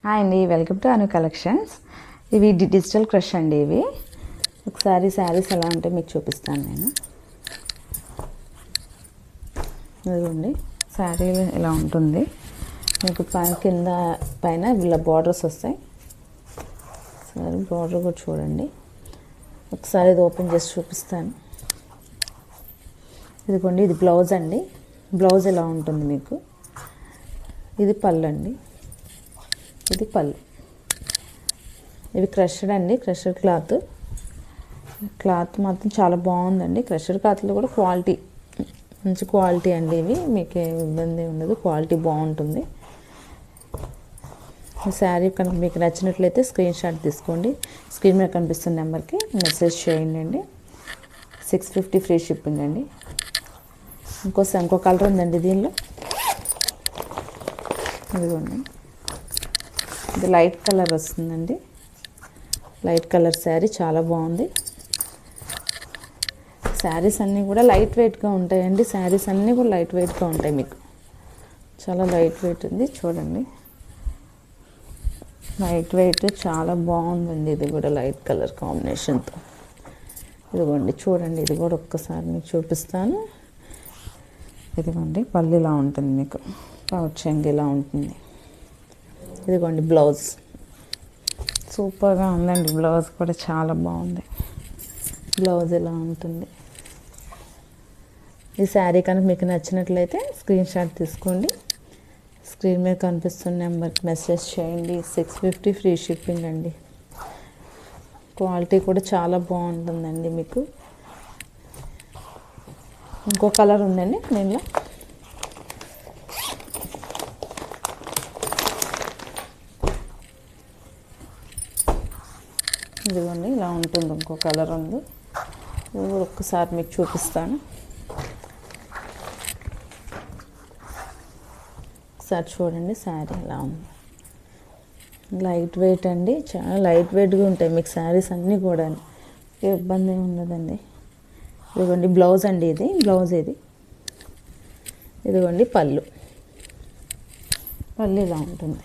Hi అండి, welcome to Anu collections. ఇవి digital crush అండి. ఇవి ఒకసారి శారీస్ ఎలా ఉంటే మీకు చూపిస్తాను నేను. ఇదిగోండి శారీ ఇలా ఉంటుంది. మీకు కింద పైన ఇలా బార్డర్స్ వస్తాయి. సరే బార్డర్ కూడా చూడండి. ఒకసారి ఇది ఓపెన్ చేసి చూపిస్తాను. ఇదిగోండి, ఇది బ్లౌజ్ అండి. బ్లౌజ్ ఎలా ఉంటుంది మీకు. ఇది పళ్ళు అండి, ఇది పళ్ళు. ఇవి క్రషడ్ అండి, క్రషడ్ క్లాత్ మాత్రం చాలా బాగుందండి. క్రషడ్ క్లాత్లో కూడా క్వాలిటీ, మంచి క్వాలిటీ అండి. ఇవి మీకు ఏ ఇబ్బంది ఉండదు, క్వాలిటీ బాగుంటుంది. ఈ శారీ కనుక మీకు నచ్చినట్లయితే స్క్రీన్ షాట్ తీసుకోండి. స్క్రీన్ మీద కనిపిస్తున్న నెంబర్కి మెసేజ్ చేయండి అండి. 650 ఫ్రీ షిప్పింగ్ అండి. ఇంకో కలర్ ఉందండి దీనిలో. ఇదిగోండి, ఇది లైట్ కలర్ వస్తుందండి. లైట్ కలర్ శారీ చాలా బాగుంది. శారీస్ అన్నీ కూడా లైట్ వెయిట్గా ఉంటాయండి. శారీస్ అన్నీ కూడా లైట్ వెయిట్గా ఉంటాయి. మీకు చాలా లైట్ వెయిట్ ఉంది. చూడండి, లైట్ వెయిట్ చాలా బాగుందండి. ఇది కూడా లైట్ కలర్ కాంబినేషన్తో. ఇదిగోండి చూడండి, ఇది కూడా ఒక్కసారి మీకు చూపిస్తాను. ఇదిగోండి పళ్ళు ఇలా ఉంటుంది, మీకు పౌచంగి ఇలా ఉంటుంది. ఇదిగోండి బ్లౌజ్, సూపర్గా ఉందండి. బ్లౌజ్ కూడా చాలా బాగుంది. బ్లౌజ్ ఇలా ఉంటుంది. ఈ శారీ కనుక మీకు నచ్చినట్లయితే స్క్రీన్ షాట్ తీసుకోండి. స్క్రీన్ మీద కనిపిస్తున్న నెంబర్కి మెసేజ్ చేయండి. 650 ఫ్రీ షిప్పింగ్ అండి. క్వాలిటీ కూడా చాలా బాగుంటుందండి. మీకు ఇంకో కలర్ ఉందండి దీనిలో. ఇదిగోండి ఇలా ఉంటుంది. ఇంకో కలర్ ఉంది, ఇది కూడా ఒక్కసారి మీకు చూపిస్తాను. ఒకసారి చూడండి శారీ ఎలా ఉంది. లైట్ వెయిట్ అండి, చాలా లైట్ వెయిట్గా ఉంటాయి మీకు శారీస్ అన్నీ కూడా. ఏ ఇబ్బంది ఉండదండి. ఇదిగోండి బ్లౌజ్ అండి, ఇది బ్లౌజ్. ఇదిగోండి పళ్ళు ఇలా ఉంటుంది.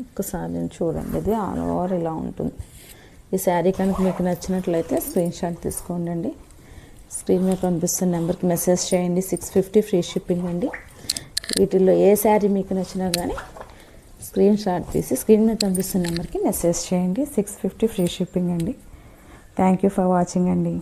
ఒక్కసారి చూడండి, ఇది ఆల్ ఓవర్ ఇలా ఉంటుంది. ఈ శారీ కనుక మీకు నచ్చినట్లయితే స్క్రీన్ షాట్ తీసుకోండి. స్క్రీన్ మీద కనిపిస్తున్న నెంబర్కి మెసేజ్ చేయండి. 650 ఫ్రీ షిప్పింగ్ అండి. వీటిల్లో ఏ శారీ మీకు నచ్చినా కానీ స్క్రీన్ షాట్ తీసి స్క్రీన్ మీద కనిపిస్తున్న నెంబర్కి మెసేజ్ చేయండి. 650 ఫ్రీ షిప్పింగ్ అండి. థ్యాంక్ యూ ఫర్ వాచింగ్ అండి.